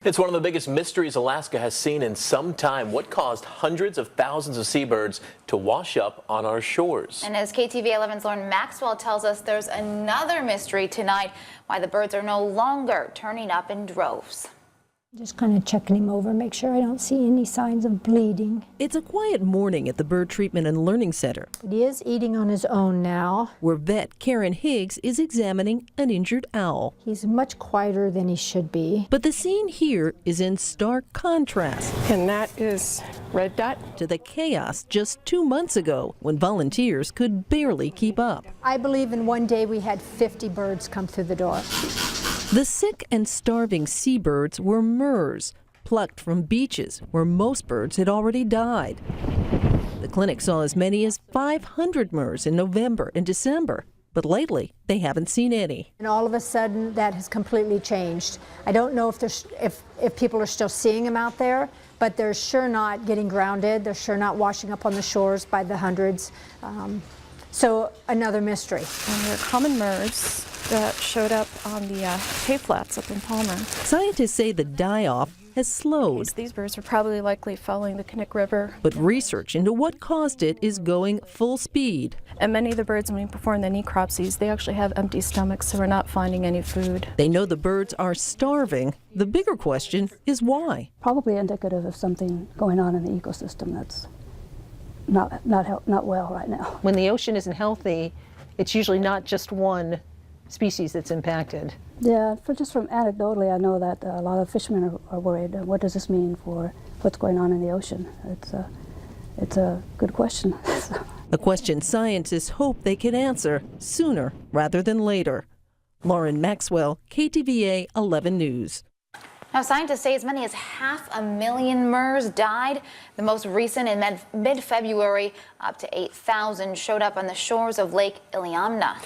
It's one of the biggest mysteries Alaska has seen in some time. What caused hundreds of thousands of seabirds to wash up on our shores? And as KTV 11's Lauren Maxwell tells us, there's another mystery tonight, why the birds are no longer turning up in droves. Just kind of checking him over, make sure I don't see any signs of bleeding. It's a quiet morning at the Bird Treatment and Learning Center. But he is eating on his own now. Where vet Karen Higgs is examining an injured owl. He's much quieter than he should be. But the scene here is in stark contrast. And that is red dot. To the chaos just 2 months ago when volunteers could barely keep up. I believe in one day we had 50 birds come through the door. The sick and starving seabirds were murres, plucked from beaches where most birds had already died. The clinic saw as many as 500 murres in November and December, but lately they haven't seen any. And all of a sudden that has completely changed. I don't know if people are still seeing them out there, but they're sure not getting grounded. They're sure not washing up on the shores by the hundreds. So another mystery. And they're common murres that showed up on the hay flats up in Palmer. Scientists say the die-off has slowed. These birds were probably likely following the Knik River. But research into what caused it is going full speed. And many of the birds, when we perform the necropsies, they actually have empty stomachs, so we're not finding any food. They know the birds are starving. The bigger question is why. Probably indicative of something going on in the ecosystem that's not well right now. When the ocean isn't healthy, it's usually not just one species that's impacted. Yeah, just from anecdotally, I know that a lot of fishermen are worried. What does this mean for what's going on in the ocean? It's a good question. A question scientists hope they can answer sooner rather than later. Lauren Maxwell, KTVA 11 News. Now, scientists say as many as 500,000 murres died. The most recent in mid-February, up to 8,000 showed up on the shores of Lake Iliamna.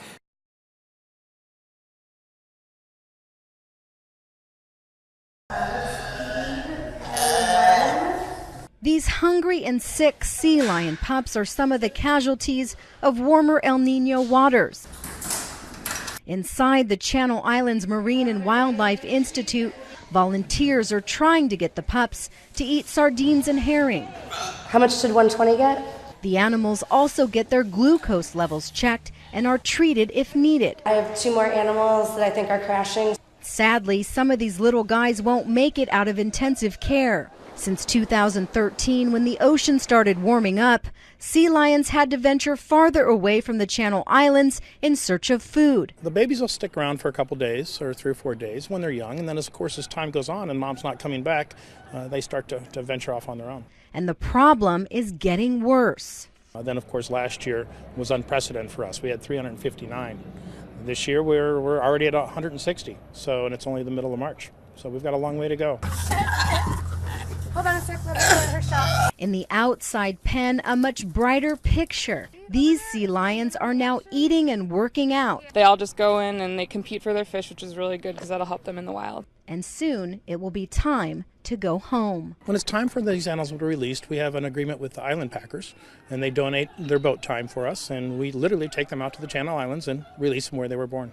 These hungry and sick sea lion pups are some of the casualties of warmer El Nino waters. Inside the Channel Islands Marine and Wildlife Institute, volunteers are trying to get the pups to eat sardines and herring. How much did 120 get? The animals also get their glucose levels checked and are treated if needed. I have 2 more animals that I think are crashing. Sadly, some of these little guys won't make it out of intensive care. Since 2013, when the ocean started warming up, sea lions had to venture farther away from the Channel Islands in search of food. The babies will stick around for a couple days or 3 or 4 days when they're young, and then of course as time goes on and mom's not coming back, they start to venture off on their own. And the problem is getting worse. Then of course last year was unprecedented for us. We had 359. This year we're already at 160, and it's only the middle of March, so we've got a long way to go. Hold on a sec, let her shot. In the outside pen, a much brighter picture. These sea lions are now eating and working out. They all just go in and they compete for their fish, which is really good because that'll help them in the wild. And soon it will be time to go home. When it's time for these animals to be released, we have an agreement with the island packers, and they donate their boat time for us, and we literally take them out to the Channel Islands and release them where they were born.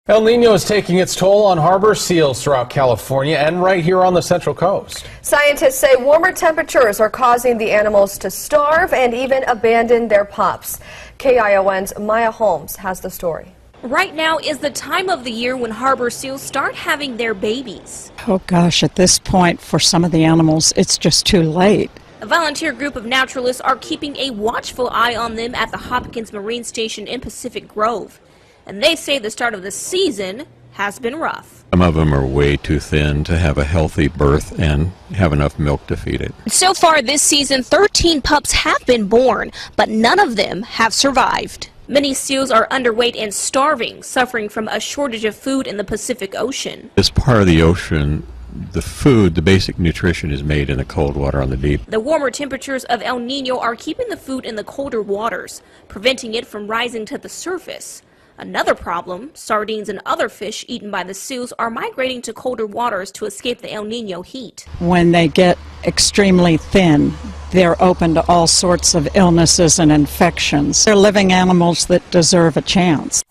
El Nino is taking its toll on harbor seals throughout California and right here on the Central Coast. Scientists say warmer temperatures are causing the animals to starve and even abandon their pups. KION's Maya Holmes has the story. Right now is the time of the year when harbor seals start having their babies. Oh gosh, at this point for some of the animals it's just too late. A volunteer group of naturalists are keeping a watchful eye on them at the Hopkins Marine Station in Pacific Grove. And they say the start of the season has been rough. Some of them are way too thin to have a healthy birth and have enough milk to feed it. So far this season, 13 pups have been born, but none of them have survived. Many seals are underweight and starving, suffering from a shortage of food in the Pacific Ocean. This part of the ocean, the food, the basic nutrition is made in the cold water on the deep. The warmer temperatures of El Nino are keeping the food in the colder waters, preventing it from rising to the surface. Another problem, sardines and other fish eaten by the seals are migrating to colder waters to escape the El Nino heat. When they get extremely thin, they're open to all sorts of illnesses and infections. They're living animals that deserve a chance.